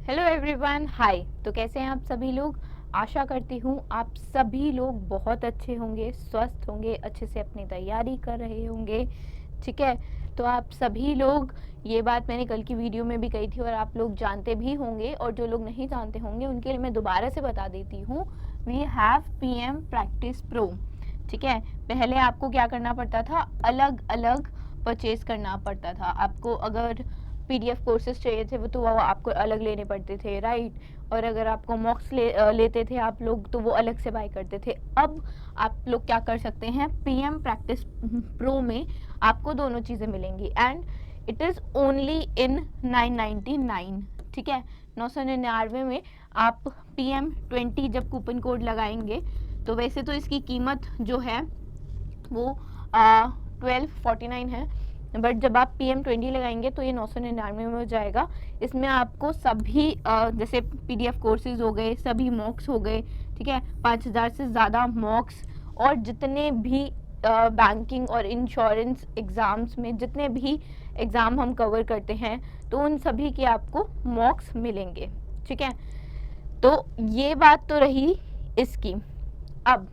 Hello everyone, हाय। तो कैसे हैं आप सभी लोग। आशा करती हूँ आप सभी लोग बहुत अच्छे होंगे, स्वस्थ होंगे, अच्छे से अपनी तैयारी कर रहे होंगे। ठीक है, तो आप सभी लोग, ये बात मैंने कल की वीडियो में भी कही थी और आप लोग जानते भी होंगे, और जो लोग नहीं जानते होंगे उनके लिए मैं दोबारा से बता देती हूँ। We have PM practice pro. ठीक है, पहले आपको क्या करना पड़ता था, अलग अलग परचेज करना पड़ता था आपको। अगर पीडीएफ कोर्सेज चाहिए थे तो वो आपको अलग लेने पड़ते थे, राइट। और अगर आपको मॉक्स लेते थे आप लोग तो वो अलग से बाय करते थे। अब आप लोग क्या कर सकते हैं, पीएम प्रैक्टिस प्रो में आपको दोनों चीज़ें मिलेंगी and it is only in 999। ठीक है, 999 में आप PM20 जब कूपन कोड लगाएंगे तो वैसे तो इसकी कीमत जो है वो 1249 है, बट जब आप PM20 लगाएंगे तो ये 999 में हो जाएगा। इसमें आपको सभी जैसे PDF कोर्सेज हो गए, सभी मॉक्स हो गए, ठीक है, 5000 से ज़्यादा मॉक्स, और जितने भी बैंकिंग और इंश्योरेंस एग्ज़ाम्स में जितने भी एग्ज़ाम हम कवर करते हैं तो उन सभी के आपको मॉक्स मिलेंगे। ठीक है, तो ये बात तो रही इसकी। अब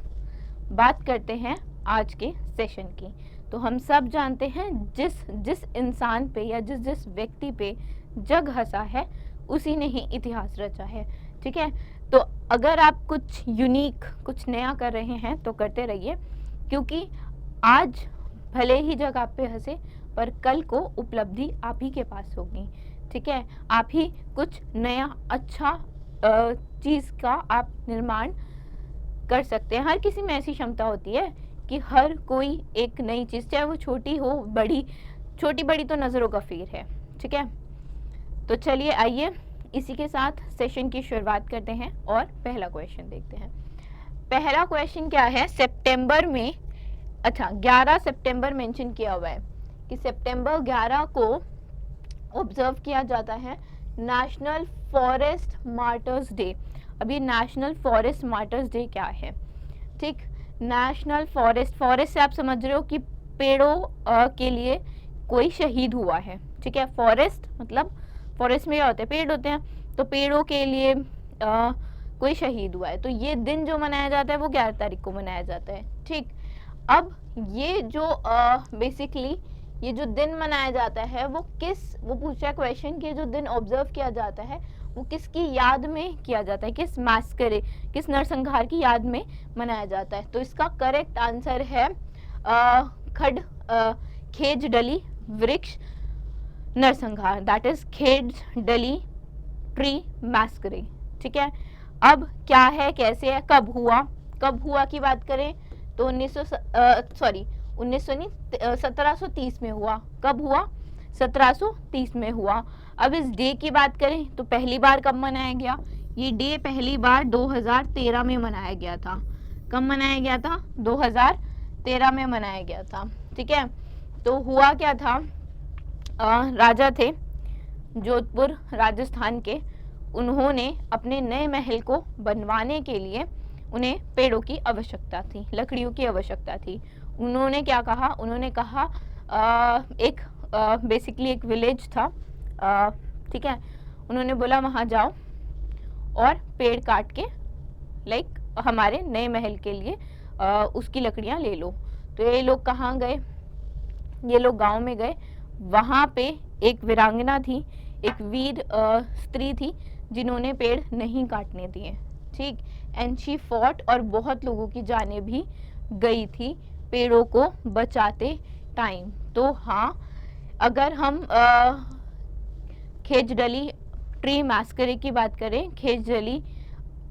बात करते हैं आज के सेशन की। तो हम सब जानते हैं जिस जिस इंसान पे या जिस जिस व्यक्ति पे जग हंसा है उसी ने ही इतिहास रचा है। ठीक है, तो अगर आप कुछ यूनिक, कुछ नया कर रहे हैं तो करते रहिए, क्योंकि आज भले ही जग आप पे हंसे पर कल को उपलब्धि आप ही के पास होगी। ठीक है, आप ही कुछ नया अच्छा चीज़ का आप निर्माण कर सकते हैं। हर किसी में ऐसी क्षमता होती है कि हर कोई एक नई चीज़, चाहे वो छोटी हो बड़ी, छोटी बड़ी तो नज़रों का फेर है। ठीक है, तो चलिए आइए इसी के साथ सेशन की शुरुआत करते हैं और पहला क्वेश्चन देखते हैं। पहला क्वेश्चन क्या है, सितंबर में, अच्छा 11 सितंबर मेंशन किया हुआ है कि सितंबर 11 को ऑब्जर्व किया जाता है नेशनल फॉरेस्ट मार्टर्स डे। अभी नेशनल फॉरेस्ट मार्टर्स डे क्या है, ठीक, नेशनल फॉरेस्ट, फॉरेस्ट से आप समझ रहे हो कि पेड़ों के लिए कोई शहीद हुआ है। ठीक है, फॉरेस्ट मतलब फॉरेस्ट में क्या होते हैं, पेड़ होते हैं, तो पेड़ों के लिए कोई शहीद हुआ है, तो ये दिन जो मनाया जाता है वो 11 तारीख को मनाया जाता है। ठीक, अब ये जो बेसिकली ये जो दिन मनाया जाता है वो वो पूछा क्वेश्चन कि जो दिन ऑब्जर्व किया जाता है वो किसकी याद में किया जाता है, किस मैस्करे, किस नरसंहार की याद में मनाया जाता है। तो इसका करेक्ट आंसर है खेज डली वृक्ष नरसंहार, दैट इज खेज डली ट्री मैस्करे। ठीक है, अब क्या है, कैसे है, कब हुआ की बात करें तो 1730 में हुआ। कब हुआ, 1730 में हुआ। अब इस डे की बात करें तो पहली बार कब मनाया गया, ये डे पहली बार 2013 में मनाया गया था। कब मनाया गया था, 2013 में मनाया गया था। ठीक है, तो हुआ क्या था, राजा थे जोधपुर राजस्थान के, उन्होंने अपने नए महल को बनवाने के लिए उन्हें पेड़ों की आवश्यकता थी, लकड़ियों की आवश्यकता थी। उन्होंने क्या कहा, उन्होंने कहा एक बेसिकली एक विलेज था, ठीक है, उन्होंने बोला वहाँ जाओ और पेड़ काट के लाइक हमारे नए महल के लिए उसकी लकड़ियाँ ले लो। तो ये लोग कहाँ गए, ये लोग गांव में गए, वहाँ पे एक वीरांगना थी, एक वीर स्त्री थी जिन्होंने पेड़ नहीं काटने दिए। ठीक, एंड शी फॉट, और बहुत लोगों की जानें भी गई थी पेड़ों को बचाते टाइम। तो हाँ, अगर हम खेजडली ट्री मैस्करे की बात करें, खेजडली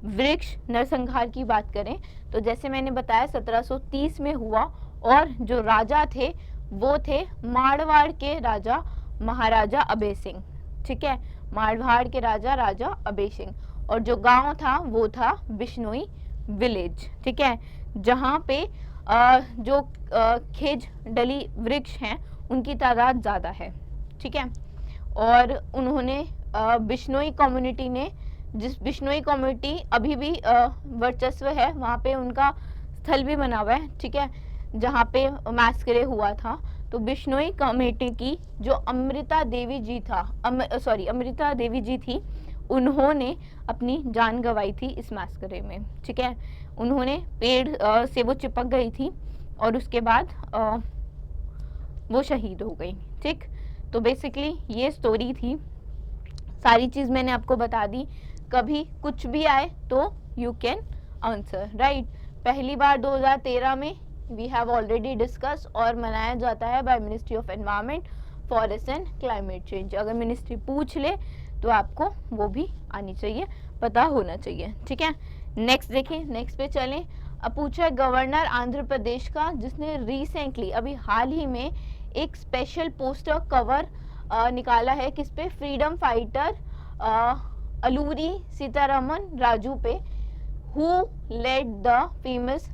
वृक्ष नरसंहार की बात करें, तो जैसे मैंने बताया 1730 में हुआ, और जो राजा थे वो थे मारवाड़ के राजा महाराजा अभय सिंह। ठीक है, मारवाड़ के राजा राजा अभय सिंह, और जो गांव था वो था बिश्नोई विलेज। ठीक है, जहाँ पे जो खेज डली वृक्ष हैं उनकी तादाद ज़्यादा है। ठीक है, और उन्होंने बिश्नोई कम्युनिटी ने, जिस बिश्नोई कम्युनिटी अभी भी वर्चस्व है, वहाँ पे उनका स्थल भी बना हुआ है। ठीक है, जहाँ पे मैस्करे हुआ था, तो बिश्नोई कम्युनिटी की जो अमृता देवी जी थी, उन्होंने अपनी जान गंवाई थी इस मैस्करे में, ठीक है। उन्होंने पेड़ से वो चिपक गई थी और उसके बाद वो शहीद हो गई, ठीक। तो बेसिकली ये स्टोरी थी, सारी चीज़ मैंने आपको बता दी। कभी कुछ भी आए तो यू कैन आंसर, राइट। पहली बार 2013 में वी हैव ऑलरेडी डिस्कस और मनाया जाता है by ministry of environment, forest and climate change. अगर मिनिस्ट्री पूछ ले तो आपको वो भी आनी चाहिए, पता होना चाहिए, ठीक है। नेक्स्ट देखिए, नेक्स्ट पे चलें। अब पूछा है गवर्नर आंध्र प्रदेश का जिसने रिसेंटली अभी हाल ही में एक स्पेशल पोस्टर कवर निकाला है, किस पे, फ्रीडम फाइटर अलूरी सीतारमन राजू पे, who led the famous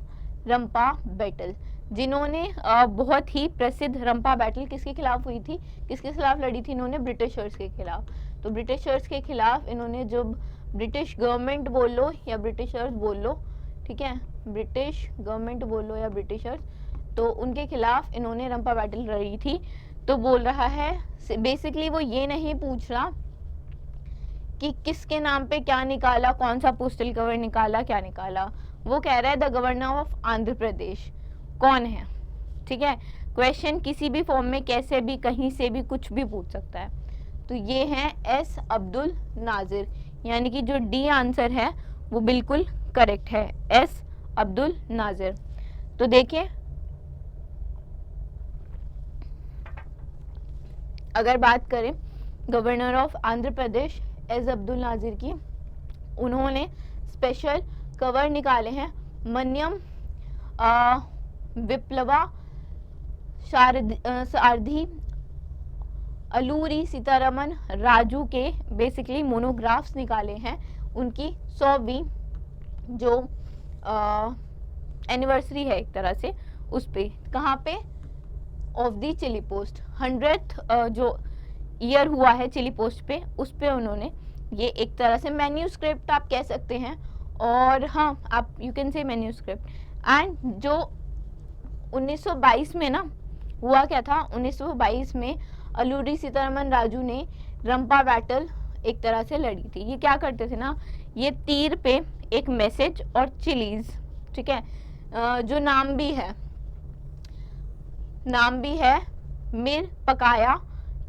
Rampa battle, जिन्होंने बहुत ही प्रसिद्ध रंपा बैटल किसके खिलाफ हुई थी, किसके खिलाफ लड़ी थी इन्होंने, ब्रिटिशर्स के खिलाफ। तो ब्रिटिशर्स के खिलाफ इन्होंने, जो ब्रिटिश गवर्नमेंट बोल लो या ब्रिटिशर्स बोल लो, ठीक है, ब्रिटिश गवर्नमेंट बोल लो या ब्रिटिशर्स, तो उनके खिलाफ इन्होंने रंपा बैटल लड़ी थी। तो बोल रहा है, बेसिकली वो ये नहीं पूछ रहा कि किसके नाम पे क्या निकाला, कौन सा पोस्टल कवर निकाला, क्या निकाला, वो कह रहा है द गवर्नर ऑफ आंध्र प्रदेश कौन है, ठीक है। क्वेश्चन किसी भी फॉर्म में, कैसे भी, कहीं से भी, कुछ भी पूछ सकता है। तो ये है एस अब्दुल नाजिर, यानी कि जो डी आंसर है वो बिल्कुल करेक्ट है, एस अब्दुल नाजिर। तो देखिए, अगर बात करें governor of Andhra Pradesh S Abdul Nazir की, उन्होंने स्पेशल कवर निकाले हैं मन्यम विप्लवा सारथी अलूरी सीतारमन राजू के बेसिकली मोनोग्राफ्स निकाले हैं, उनकी 100वीं जो एनिवर्सरी है एक तरह से, उस पे, कहाँ पे, of the chilli post, 100th जो ईयर हुआ है चिली पोस्ट पे, उस पे उन्होंने ये एक तरह से मैन्यूस्क्रिप्ट आप कह सकते हैं, और हाँ, आप you can say manuscript. And जो 1922 में ना हुआ क्या था, 1922 में अलूरी सीतारमन राजू ने रंपा बैटल एक तरह से लड़ी थी। ये क्या करते थे ना, ये तीर पे एक मैसेज और चिलीज, ठीक है, जो नाम भी है मिर पकाया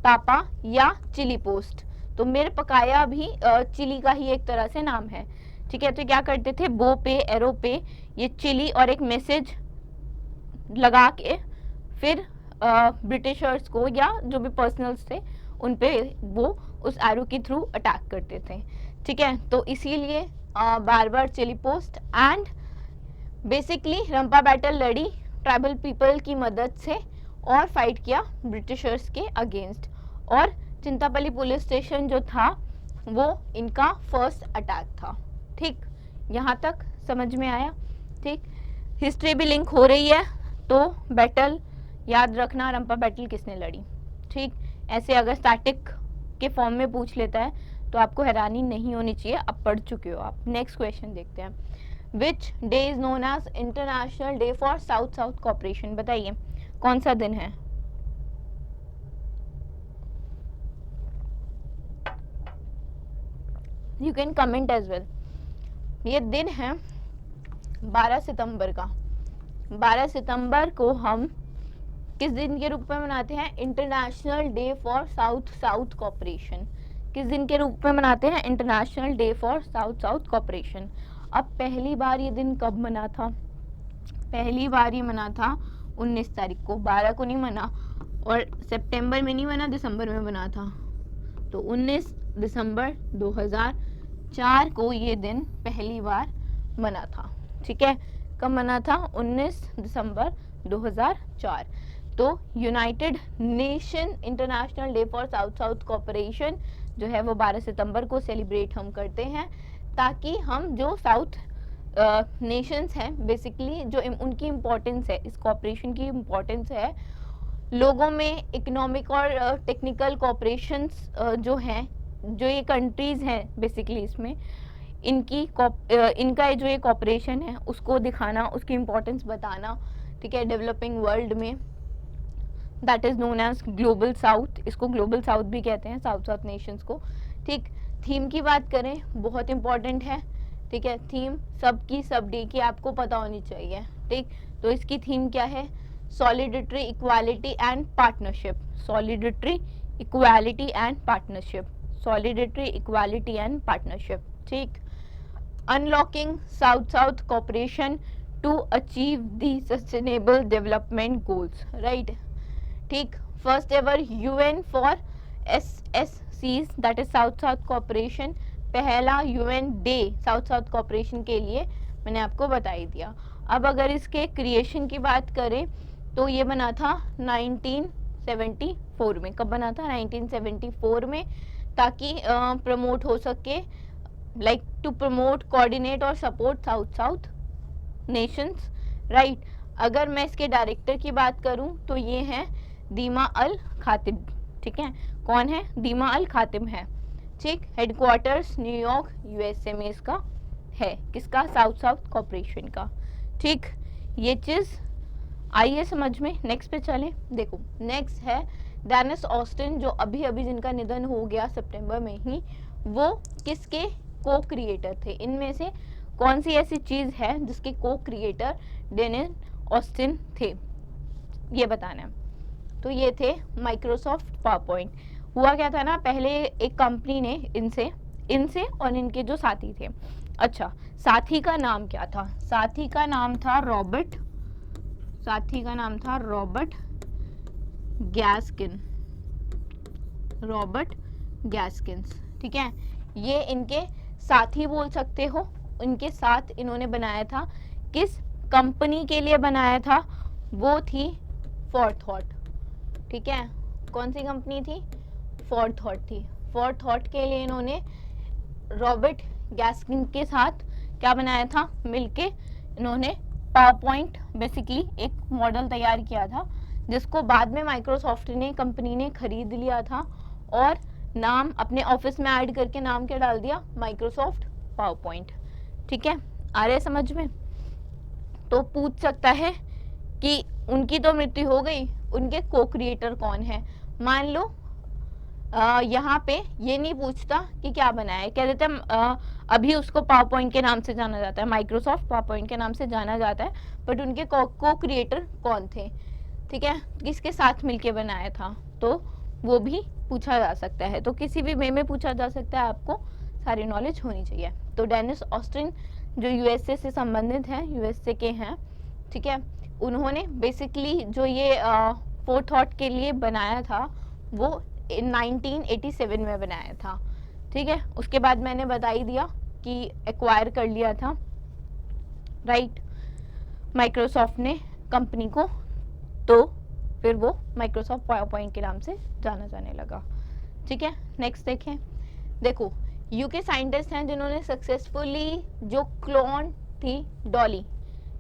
तापा या चिली पोस्ट। तो मिर पकाया भी चिली का ही एक तरह से नाम है, ठीक है। तो क्या करते थे, बो पे, एरो पे ये चिली और एक मैसेज लगा के फिर ब्रिटिशर्स को या जो भी पर्सनल्स थे उन पे वो उस एरो के थ्रू अटैक करते थे, ठीक है। तो इसीलिए बार बार चिली पोस्ट एंड बेसिकली रंपा बैटल लड़ी ट्राइबल पीपल की मदद से और फाइट किया ब्रिटिशर्स के अगेंस्ट, और चिंतापल्ली पुलिस स्टेशन जो था वो इनका फर्स्ट अटैक था, ठीक। यहाँ तक समझ में आया, ठीक। हिस्ट्री भी लिंक हो रही है, तो बैटल याद रखना, रंपा बैटल किसने लड़ी, ठीक। ऐसे अगर स्टैटिक के फॉर्म में पूछ लेता है तो आपको हैरानी नहीं होनी चाहिए, अब पढ़ चुके हो आप। नेक्स्ट क्वेश्चन देखते हैं, which day is known as international day for south south cooperation, बताइए कौन सा दिन है। You can comment as well. ये दिन है 12 सितंबर का। 12 सितंबर को हम किस दिन के रूप में मनाते हैं, international day for south south cooperation. किस दिन के रूप में मनाते हैं, international day for south south cooperation. अब पहली बार ये दिन कब मना था, पहली बार ये मना था 19 तारीख को, 12 को नहीं मना, और सितंबर में नहीं मना, दिसंबर में बना था। तो 19 दिसंबर 2004 को ये दिन पहली बार मना था, ठीक है। कब मना था, 19 दिसंबर 2004। तो United nation international day for south south cooperation जो है वो 12 सितंबर को सेलिब्रेट हम करते हैं, ताकि हम जो साउथ नेशंस हैं बेसिकली, जो उनकी इम्पोर्टेंस है, इस कोऑपरेशन की इम्पोर्टेंस है लोगों में, इकोनॉमिक और टेक्निकल कोऑपरेशंस जो हैं, जो ये कंट्रीज़ हैं बेसिकली, इसमें इनका जो ये कोऑपरेशन है उसको दिखाना, उसकी इम्पोर्टेंस बताना, ठीक है, डेवलपिंग वर्ल्ड में। That is known as global south, इसको ग्लोबल साउथ भी कहते हैं, साउथ साउथ नेशंस को, ठीक। थीम की बात करें, बहुत इंपॉर्टेंट है, ठीक है। थीम सबकी सब डे की आपको पता होनी चाहिए, ठीक। तो इसकी थीम क्या है? Solidity, equality and partnership. Solidity, equality and partnership. Solidity, equality and partnership, ठीक। Unlocking south south cooperation to achieve the sustainable development goals, right, ठीक। First ever UN for SSCs, that is south south cooperation, पहला UN day south south cooperation के लिए मैंने आपको बता ही दिया। अब अगर इसके क्रिएशन की बात करें तो ये बना था 1974 में। कब बना था? 1974 में, ताकि प्रमोट हो सके, लाइक टू प्रमोट, कोऑर्डिनेट और support south south Nations, right. अगर मैं इसके डायरेक्टर की बात करूं तो ये हैं दीमा अल खातिब, ठीक है। कौन है? दीमा अल खातिब है, ठीक। हेडक्वार्टर्स न्यूयॉर्क USA में इसका है, किसका? साउथ साउथ कॉर्पोरेशन का, ठीक। ये चीज आई है समझ में। नेक्स्ट पे चलें। देखो नेक्स्ट है डेनिस ऑस्टिन, जो अभी अभी जिनका निधन हो गया सितंबर में ही। वो किसके को क्रिएटर थे? इनमें से कौन सी ऐसी चीज है जिसके को क्रिएटर डेनिस ऑस्टिन थे, ये बताना है। तो ये थे माइक्रोसॉफ्ट पावरपॉइंट। हुआ क्या था ना, पहले एक कंपनी ने इनसे और इनके जो साथी थे, अच्छा, साथी का नाम क्या था? साथी का नाम था रॉबर्ट, साथी का नाम था रॉबर्ट गैस्किन, रॉबर्ट गैस्किन्स, ठीक है। ये इनके साथी बोल सकते हो, इनके साथ इन्होंने बनाया था। किस कंपनी के लिए बनाया था? वो थी फोरथॉट, ठीक है। कौन सी कंपनी थी? फोरथॉट थी। फोरथॉट के लिए इन्होंने रॉबर्ट गैस्किन के साथ क्या बनाया था? मिलके इन्होंने पावरपॉइंट बेसिकली एक मॉडल तैयार किया था, जिसको बाद में माइक्रोसॉफ्ट ने, कंपनी ने खरीद लिया था और नाम अपने ऑफिस में ऐड करके नाम क्या डाल दिया? माइक्रोसॉफ्ट पावरपॉइंट, ठीक है। आ रहे समझ में? तो पूछ सकता है कि उनकी तो मृत्यु हो गई, उनके को क्रिएटर कौन है? मान लो यहाँ पे ये नहीं पूछता कि क्या बनाया है, कह देते हैं अभी उसको पावरपॉइंट के नाम से जाना जाता है, माइक्रोसॉफ्ट पावरपॉइंट के नाम से जाना जाता है, बट उनके को क्रिएटर कौन थे, ठीक है, किसके साथ मिलके बनाया था, तो वो भी पूछा जा सकता है। तो किसी भी वे में पूछा जा सकता है, आपको सारी नॉलेज होनी चाहिए। तो डेनिस ऑस्टिन जो USA से संबंधित हैं, USA के हैं, ठीक है। उन्होंने बेसिकली जो ये फोरथॉट के लिए बनाया था वो 1987 में बनाया था, ठीक है। उसके बाद मैंने बता ही दिया कि एक्वायर कर लिया था, राइट, माइक्रोसॉफ्ट ने कंपनी को, तो फिर वो माइक्रोसॉफ्ट पावरपॉइंट के नाम से जाना जाने लगा, ठीक है। नेक्स्ट देखें। देखो UK साइंटिस्ट हैं जिन्होंने सक्सेसफुली जो क्लोन थी डॉली,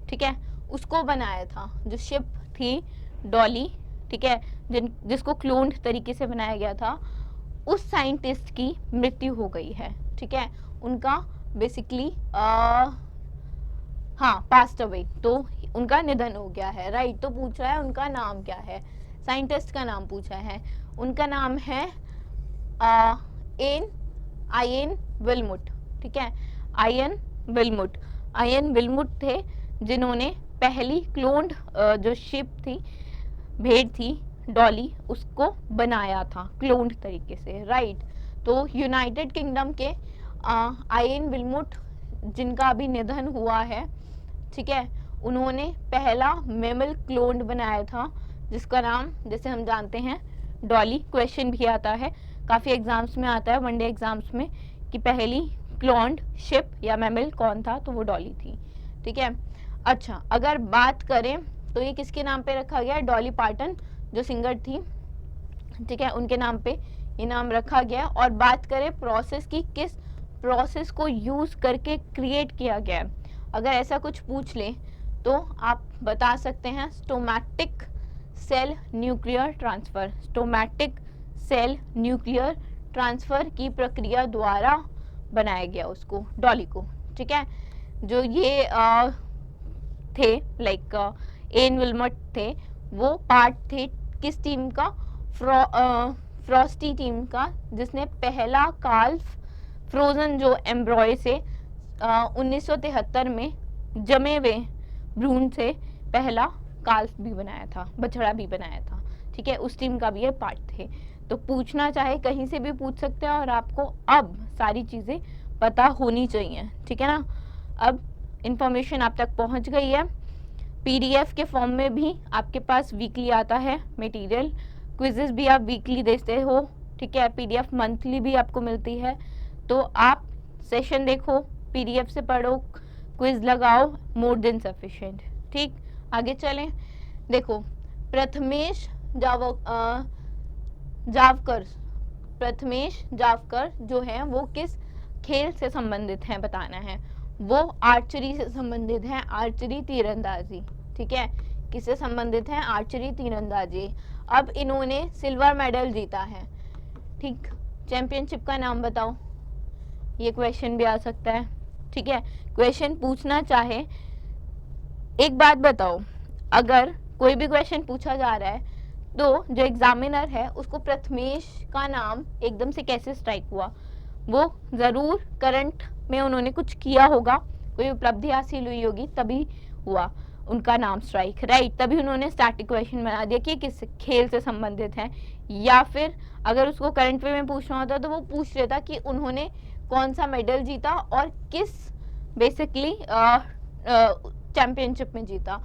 ठीक है, उसको बनाया था। जो शिप थी डॉली, ठीक है, जिसको क्लोन तरीके से बनाया गया था, उस साइंटिस्ट की मृत्यु हो गई है, ठीक है। उनका बेसिकली हाँ पास्ट अवे, तो उनका निधन हो गया है, राइट। तो पूछ रहा है उनका नाम क्या है, साइंटिस्ट का नाम पूछा है। उनका नाम है आयन विल्मुट, ठीक है, आयन विल्मुट। आयन विल्मुट थे जिन्होंने पहली क्लोन्ड जो शिप थी, भेड़ थी डॉली, उसको बनाया था क्लोन्ड तरीके से, राइट। तो यूनाइटेड किंगडम के आयन विल्मुट, जिनका अभी निधन हुआ है, ठीक है, उन्होंने पहला मेमल क्लोन्ड बनाया था, जिसका नाम जैसे हम जानते हैं डॉली। क्वेश्चन भी आता है, काफ़ी एग्जाम्स में आता है, वनडे एग्जाम्स में, कि पहली क्लोन्ड शिप या मेमल कौन था, तो वो डॉली थी, ठीक है। अच्छा, अगर बात करें तो ये किसके नाम पे रखा गया? डॉली पार्टन जो सिंगर थी, ठीक है, उनके नाम पे ये नाम रखा गया। और बात करें प्रोसेस की, किस प्रोसेस को यूज़ करके क्रिएट किया गया है, अगर ऐसा कुछ पूछ ले तो आप बता सकते हैं somatic cell nuclear transfer. Somatic cell nuclear transfer की प्रक्रिया द्वारा बनाया गया उसको, डॉली को, ठीक है। जो ये थे लाइक एन विल्मट थे, वो पार्ट थे किस टीम का? फ्रॉस्टी टीम का, जिसने पहला काल्फ फ्रोजन जो एम्ब्रॉय से 1973 में जमे हुए भ्रूण से पहला काल्फ भी बनाया था, बछड़ा भी बनाया था। ठीक है, उस टीम का भी ये पार्ट थे। तो पूछना चाहे कहीं से भी पूछ सकते हैं और आपको अब सारी चीज़ें पता होनी चाहिए। ठीक है ना, अब इंफॉर्मेशन आप तक पहुंच गई है। पीडीएफ के फॉर्म में भी आपके पास वीकली आता है मटेरियल, क्विजेस भी आप वीकली देते हो। ठीक है, पीडीएफ मंथली भी आपको मिलती है। तो आप सेशन देखो, पीडीएफ से पढ़ो, क्विज लगाओ, मोर देन सफिशिएंट। ठीक, आगे चलें। देखो, प्रथमेश जावकर जो है वो किस खेल से संबंधित हैं बताना है। वो आर्चरी से संबंधित हैं, आर्चरी तीरंदाजी। ठीक है, किससे संबंधित हैं? आर्चरी तीरंदाजी। अब इन्होंने सिल्वर मेडल जीता है। ठीक, चैंपियनशिप का नाम बताओ, ये क्वेश्चन भी आ सकता है। ठीक है, क्वेश्चन पूछना चाहे, एक बात बताओ, अगर कोई भी क्वेश्चन पूछा जा रहा है तो जो एग्जामिनर है उसको प्रथमेश का नाम एकदम से कैसे स्ट्राइक हुआ? वो जरूर करंट में उन्होंने कुछ किया होगा, कोई उपलब्धि हासिल हुई होगी, तभी हुआ उनका नाम स्ट्राइक, राइट। तभी उन्होंने स्टैटिक क्वेश्चन बना दिया कि किस खेल से संबंधित है, या फिर अगर उसको करंट वे में पूछना होता तो वो पूछ लेता कि उन्होंने कौन सा मेडल जीता और किस बेसिकली चैंपियनशिप में जीता।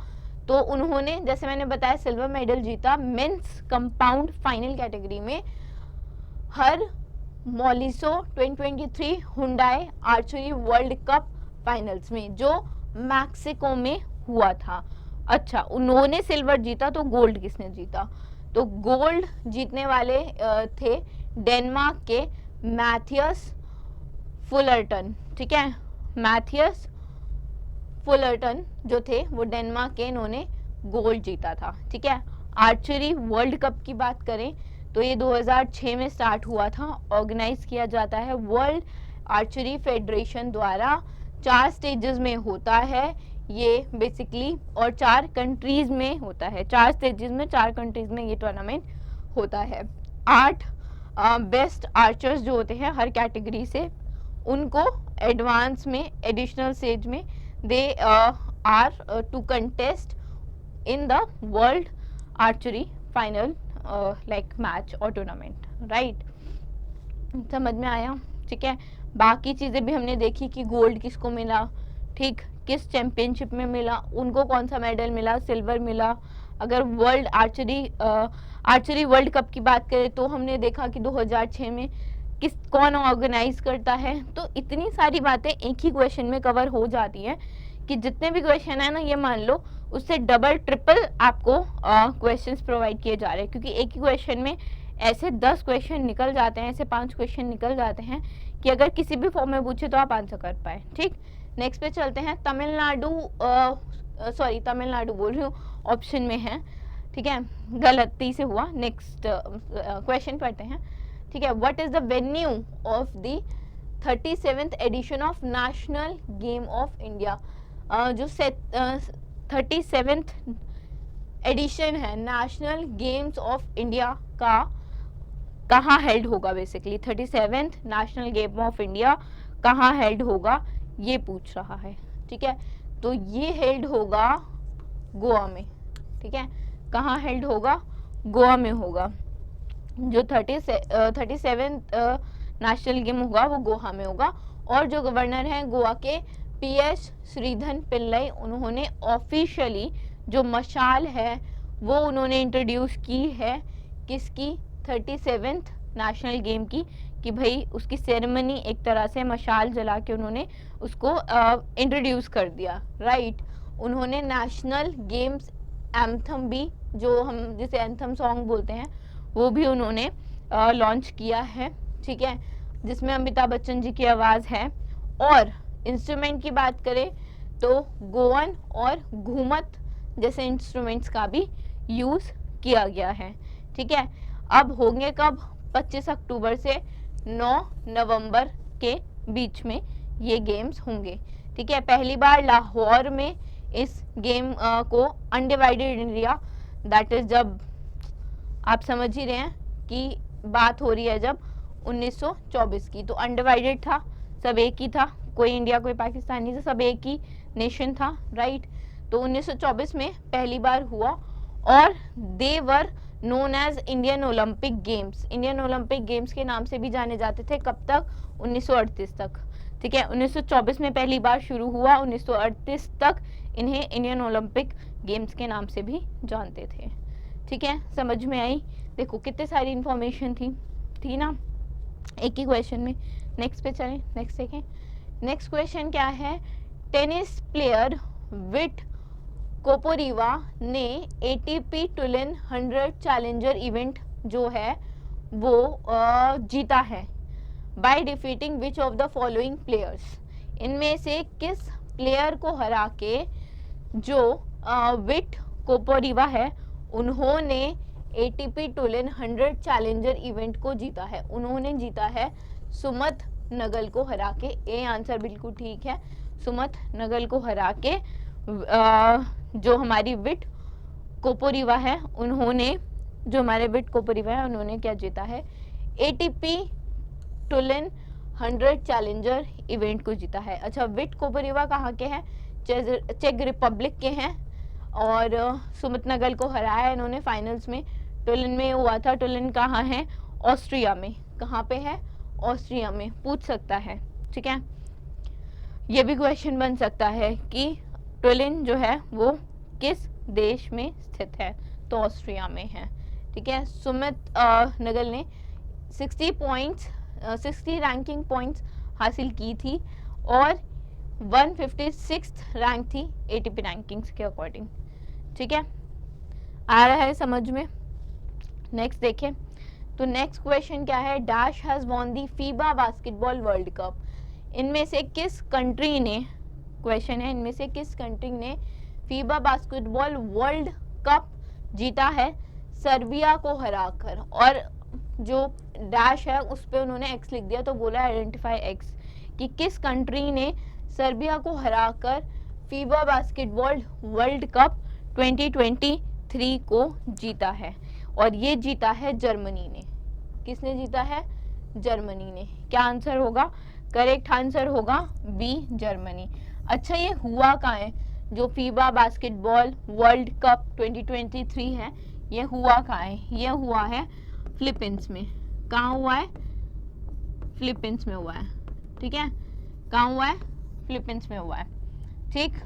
तो उन्होंने, जैसे मैंने बताया, सिल्वर मेडल जीता मेंस कंपाउंड फाइनल कैटेगरी में हर मोलिसो 2023 Hyundai archery world cup finals में, जो मैक्सिको में हुआ था। अच्छा, उन्होंने सिल्वर जीता, तो गोल्ड किसने जीता? तो गोल्ड जीतने वाले थे डेनमार्क के मैथियस फुलरटन। ठीक है, मैथियस फुलरटन जो थे वो डेनमार्क के, इन्होंने गोल्ड जीता था। ठीक है, आर्चरी वर्ल्ड कप की बात करें तो ये 2006 में स्टार्ट हुआ था, ऑर्गेनाइज किया जाता है वर्ल्ड आर्चरी फेडरेशन द्वारा। 4 स्टेजेस में होता है ये बेसिकली, और 4 कंट्रीज में होता है। 4 स्टेजेस में 4 कंट्रीज में ये टूर्नामेंट होता है। 8 बेस्ट आर्चर्स जो होते हैं हर कैटेगरी से, उनको एडवांस में, एडिशनल स्टेज में they are to contest in the world archery final like match or tournament, right? समझ में आया? ठीक है, बाकी चीज़ें भी हमने देखी कि गोल्ड किसको मिला, ठीक, किस चैंपियनशिप में मिला, उनको कौन सा मेडल मिला, सिल्वर मिला। अगर वर्ल्ड आर्चरी वर्ल्ड कप की बात करें तो हमने देखा कि 2006 में कौन ऑर्गेनाइज करता है। तो इतनी सारी बातें एक ही क्वेश्चन में कवर हो जाती हैं कि जितने भी क्वेश्चन है ना, ये मान लो उससे डबल ट्रिपल आपको क्वेश्चंस प्रोवाइड किए जा रहे हैं, क्योंकि एक ही क्वेश्चन में ऐसे 10 क्वेश्चन निकल जाते हैं, ऐसे 5 क्वेश्चन निकल जाते हैं कि अगर किसी भी फॉर्म में पूछे तो आप आंसर कर पाए। ठीक, नेक्स्ट पे चलते हैं। तमिलनाडु बोल रही हूँ, ऑप्शन में है। ठीक है, गलती से हुआ। नेक्स्ट क्वेश्चन पढ़ते हैं। ठीक है, what is the venue of the 37th edition of national game of India? जो 37th एडिशन है नेशनल गेम्स ऑफ इंडिया का कहाँ हेल्ड होगा? Basically 37th national game of India कहाँ हेल्ड होगा, ये पूछ रहा है। ठीक है, तो ये हेल्ड होगा गोवा में। ठीक है, कहाँ हेल्ड होगा? गोवा में होगा। जो 37th नेशनल गेम होगा वो गोवा में होगा। और जो गवर्नर हैं गोवा के PS श्रीधन पिल्लई, उन्होंने ऑफिशियली जो मशाल है वो उन्होंने इंट्रोड्यूस की है, किसकी? 37th नेशनल गेम की, कि भाई उसकी सेरेमनी एक तरह से मशाल जला के उन्होंने उसको इंट्रोड्यूस कर दिया, राइट। उन्होंने नेशनल गेम्स एंथम भी, जो हम जिसे एंथम सॉन्ग बोलते हैं, वो भी उन्होंने लॉन्च किया है। ठीक है, जिसमें अमिताभ बच्चन जी की आवाज़ है। और इंस्ट्रूमेंट की बात करें तो गोवन और घूमत जैसे इंस्ट्रूमेंट्स का भी यूज़ किया गया है। ठीक है, अब होंगे कब? 25 अक्टूबर से 9 नवंबर के बीच में ये गेम्स होंगे। ठीक है, पहली बार लाहौर में इस गेम को अनडिवाइडेड इंडिया, दैट इज जब आप समझ ही रहे हैं कि बात हो रही है जब 1924 की। तो अनडिवाइडेड था, सब एक ही था, कोई इंडिया कोई पाकिस्तान नहीं था, सब एक ही नेशन था, राइट। तो 1924 में पहली बार हुआ और they were known as Indian Olympic games. Indian Olympic games के नाम से भी जाने जाते थे, कब तक? 1938 तक, ठीक है। 1924 में पहली बार शुरू हुआ, 1938 तक इन्हें इंडियन ओलंपिक गेम्स के नाम से भी जानते थे, ठीक है। समझ में आई? देखो कितनी सारी इंफॉर्मेशन थी ना एक ही क्वेश्चन में। नेक्स्ट पे चलें, नेक्स्ट देखें। नेक्स्ट क्वेश्चन क्या है? टेनिस प्लेयर विट कोपोरिवा ने एटीपी टुलिन 100 चैलेंजर इवेंट जो है वो जीता है by defeating which of the following players. इनमें से किस प्लेयर को हरा के जो विट कोपोरिवा है उन्होंने एटीपी टुलिन 100 चैलेंजर इवेंट को जीता है? उन्होंने जीता है सुमत नगल को हरा के। ए आंसर बिल्कुल ठीक है, सुमत नगल को हरा के जो हमारी विट कोपोरिवा है उन्होंने, जो हमारे विट कोपोरिवा है उन्होंने क्या जीता है? एटीपी टुलिन 100 चैलेंजर इवेंट को जीता है। अच्छा, विट कोपोरिवा कहाँ के हैं? चेक रिपब्लिक के हैं और सुमित नगल को हराया इन्होंने फाइनल्स में। टुलिन में हुआ था। टुलिन कहाँ है? ऑस्ट्रिया में। कहाँ पे है? ऑस्ट्रिया में। पूछ सकता है, ठीक है। ये भी क्वेश्चन बन सकता है कि टुलिन जो है वो किस देश में स्थित है? तो ऑस्ट्रिया में है, ठीक है। सुमित नगल ने 60 रैंकिंग पॉइंट्स हासिल की थी और 156 रैंक थी एटीपी रैंकिंग्स के अकॉर्डिंग, ठीक है। आ रहा है समझ में? नेक्स्ट देखें। तो नेक्स्ट क्वेश्चन क्या है? Dash has won the FIBA basketball world cup. इनमें से किस कंट्री ने, क्वेश्चन है, इनमें से किस कंट्री ने फीबा बास्केटबॉल वर्ल्ड कप जीता है सर्बिया को हराकर? और जो डैश है उस पर उन्होंने एक्स लिख दिया तो बोला आइडेंटिफाई एक्स, कि किस कंट्री ने सर्बिया को हराकर फीबा बास्केटबॉल वर्ल्ड कप 2023 को जीता है। और ये जीता है जर्मनी ने। किसने जीता है? जर्मनी ने। क्या आंसर होगा? करेक्ट आंसर होगा बी, जर्मनी। अच्छा, ये हुआ कहाँ है? जो फीबा बास्केटबॉल वर्ल्ड कप 2023 है, ये हुआ कहाँ है? ये हुआ है फिलीपींस में। कहाँ हुआ है? फिलीपींस में हुआ है, ठीक है। कहाँ हुआ है? फिलीपींस में हुआ है, ठीक।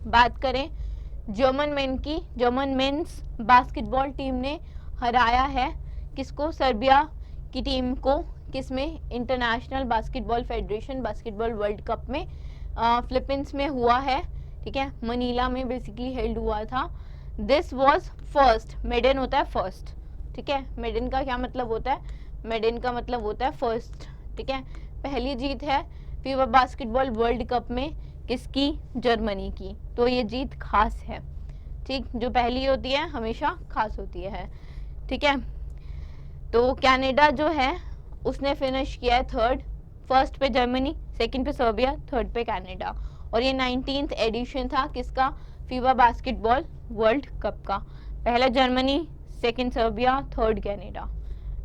बात करें जर्मन मेन की, जर्मन मेंस बास्केटबॉल टीम ने हराया है किसको? सर्बिया की टीम को। किसमें? International basketball federation basketball world cup में। फिलीपींस में हुआ है, ठीक है। मनीला में बेसिकली हेल्ड हुआ था। दिस वाज फर्स्ट, मेडन होता है फर्स्ट, ठीक है। मेडन का क्या मतलब होता है? मेडन का मतलब होता है फर्स्ट, ठीक है। पहली जीत है फीबा बास्केटबॉल वर्ल्ड कप में किसकी? जर्मनी की। तो ये जीत खास है, ठीक। जो पहली होती है हमेशा खास होती है, ठीक है। तो कनाडा जो है उसने फिनिश किया है थर्ड। फर्स्ट पे जर्मनी, सेकंड पे सर्बिया, थर्ड पे कनाडा। और ये 19th एडिशन था किसका? फीबा बास्केटबॉल वर्ल्ड कप का। पहला Germany, second Serbia, third Canada,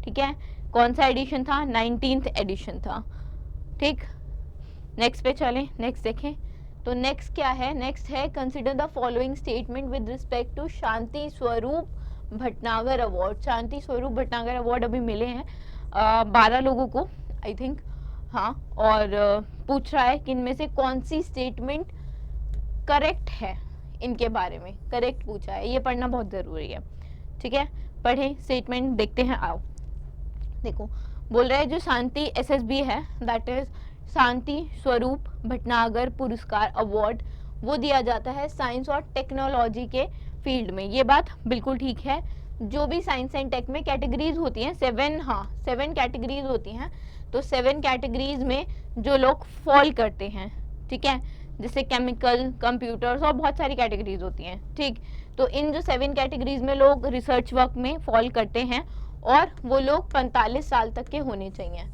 ठीक है। कौन सा एडिशन था? 19th एडिशन था, ठीक। नेक्स्ट पे चलें, नेक्स्ट देखें। तो नेक्स्ट क्या है? नेक्स्ट है consider the following statement with respect to Shanti Swarup Bhatnagar award. Shanti Swarup Bhatnagar award अभी मिले हैं 12 लोगों को, आई थिंक, हाँ। और पूछ रहा है कि इनमें से कौन सी स्टेटमेंट करेक्ट है, इनके बारे में करेक्ट पूछा है। ये पढ़ना बहुत ज़रूरी है, ठीक है। पढ़ें स्टेटमेंट, देखते हैं, आओ। देखो, बोल रहा है जो शांति SSB है, दैट इज शांति स्वरूप भटनागर पुरस्कार अवार्ड, वो दिया जाता है साइंस और टेक्नोलॉजी के फील्ड में। ये बात बिल्कुल ठीक है। जो भी साइंस एंड टेक में कैटेगरीज होती हैं 7, हाँ 7 कैटेगरीज होती हैं। तो 7 कैटेगरीज में जो लोग फॉल करते हैं, ठीक है, जैसे केमिकल, कंप्यूटर्स और बहुत सारी कैटेगरीज होती हैं, ठीक। तो इन जो 7 कैटेगरीज में लोग रिसर्च वर्क में फॉल करते हैं और वो लोग 45 साल तक के होने चाहिए,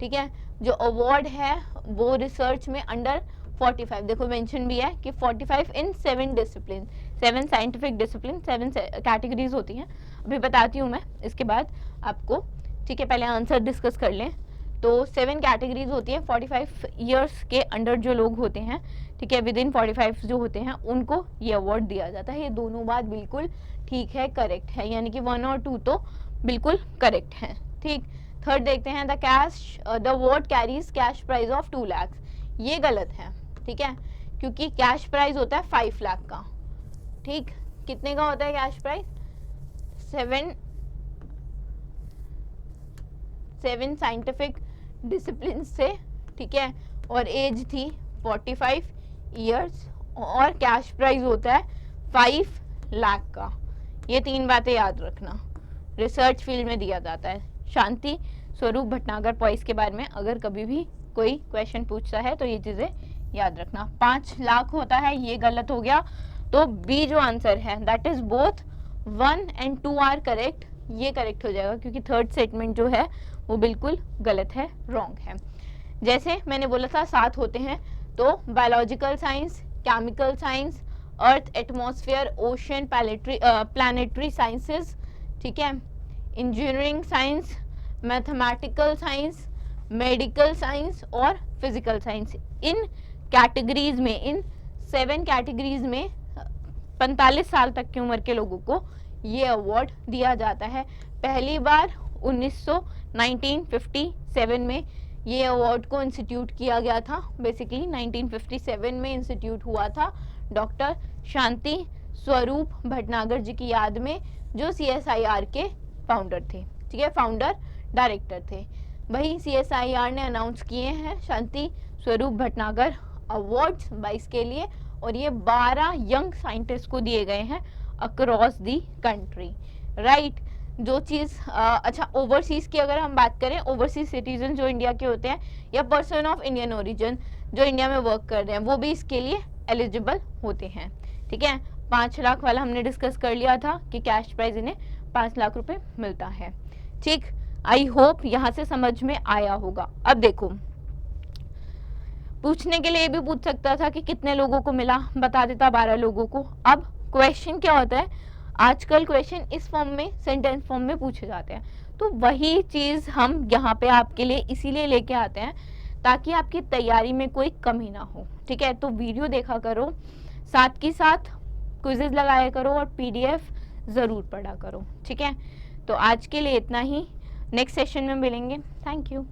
ठीक है। जो अवार्ड है वो रिसर्च में अंडर 45, देखो मेंशन भी है कि 45 इन 7 डिसिप्लिन, 7 साइंटिफिक डिसिप्लिन, 7 कैटेगरीज होती हैं। अभी बताती हूँ मैं इसके बाद आपको, ठीक है, पहले आंसर डिस्कस कर लें। तो 7 कैटेगरीज होती है 45 ईयर्स के अंडर जो लोग होते हैं, ठीक है, विद इन 45 जो होते हैं उनको ये अवार्ड दिया जाता है। ये दोनों बात बिल्कुल ठीक है, करेक्ट है, यानी कि 1 और 2 तो बिल्कुल करेक्ट है। ठीक, थर्ड देखते हैं, the award carries cash prize of 2 lakh. ये गलत है, ठीक है, क्योंकि कैश प्राइज होता है 5 लाख का। ठीक, कितने का होता है कैश प्राइज? 7 साइंटिफिक डिसिप्लिन से, ठीक है, और एज थी 45 ईयर्स, और कैश प्राइज होता है 5 लाख का। ये 3 बातें याद रखना, रिसर्च फील्ड में दिया जाता है। शांति स्वरूप भटनागर पॉइस के बारे में अगर कभी भी कोई क्वेश्चन पूछता है तो ये चीज़ें याद रखना। 5 लाख होता है, ये गलत हो गया। तो बी जो आंसर है that is both 1 and 2 are correct, ये करेक्ट हो जाएगा, क्योंकि थर्ड स्टेटमेंट जो है वो बिल्कुल गलत है, रॉन्ग है। जैसे मैंने बोला था 7 होते हैं, तो बायोलॉजिकल साइंस, केमिकल साइंस, अर्थ, एटमॉस्फेयर, ओशन, प्लानिटरी साइंसेस, ठीक है, engineering science, mathematical science, medical science और फिजिकल साइंस। इन कैटेगरीज में, इन 7 कैटेगरीज में 45 साल तक की उम्र के लोगों को ये अवार्ड दिया जाता है। पहली बार 1957 में ये अवार्ड को इंस्टीट्यूट किया गया था। बेसिकली 1957 में इंस्टीट्यूट हुआ था डॉक्टर शांति स्वरूप भटनागर जी की याद में, जो CSIR के फाउंडर थे, ठीक है, फाउंडर डायरेक्टर थे। वही CSIR ने अनाउंस किए हैं शांति स्वरूप भटनागर अवार्ड्स 22 के लिए, और ये 12 यंग साइंटिस्ट को दिए गए हैं अक्रॉस दी कंट्री, राइट। जो चीज़ अच्छा, ओवरसीज की अगर हम बात करें, ओवरसीज सिटीजन जो इंडिया के होते हैं या पर्सन ऑफ इंडियन ओरिजिन जो इंडिया में वर्क कर रहे हैं, वो भी इसके लिए एलिजिबल होते हैं, ठीक है। 5 लाख वाला हमने डिस्कस कर लिया था कि कैश प्राइज इन्हें 5 लाख रुपए मिलता है, ठीक। आई होप यहाँ से समझ में आया होगा। अब देखो, पूछने के लिए ये भी पूछ सकता था कि कितने लोगों को मिला, बता देता 12 लोगों को। अब क्वेश्चन क्या होता है, आजकल क्वेश्चन इस फॉर्म में, सेंटेंस फॉर्म में पूछे जाते हैं, तो वही चीज़ हम यहाँ पे आपके लिए इसीलिए लेके आते हैं ताकि आपकी तैयारी में कोई कमी ना हो, ठीक है। तो वीडियो देखा करो, साथ के साथ क्विजेज लगाया करो और PDF ज़रूर पढ़ा करो, ठीक है। तो आज के लिए इतना ही, नेक्स्ट सेशन में मिलेंगे। Thank you.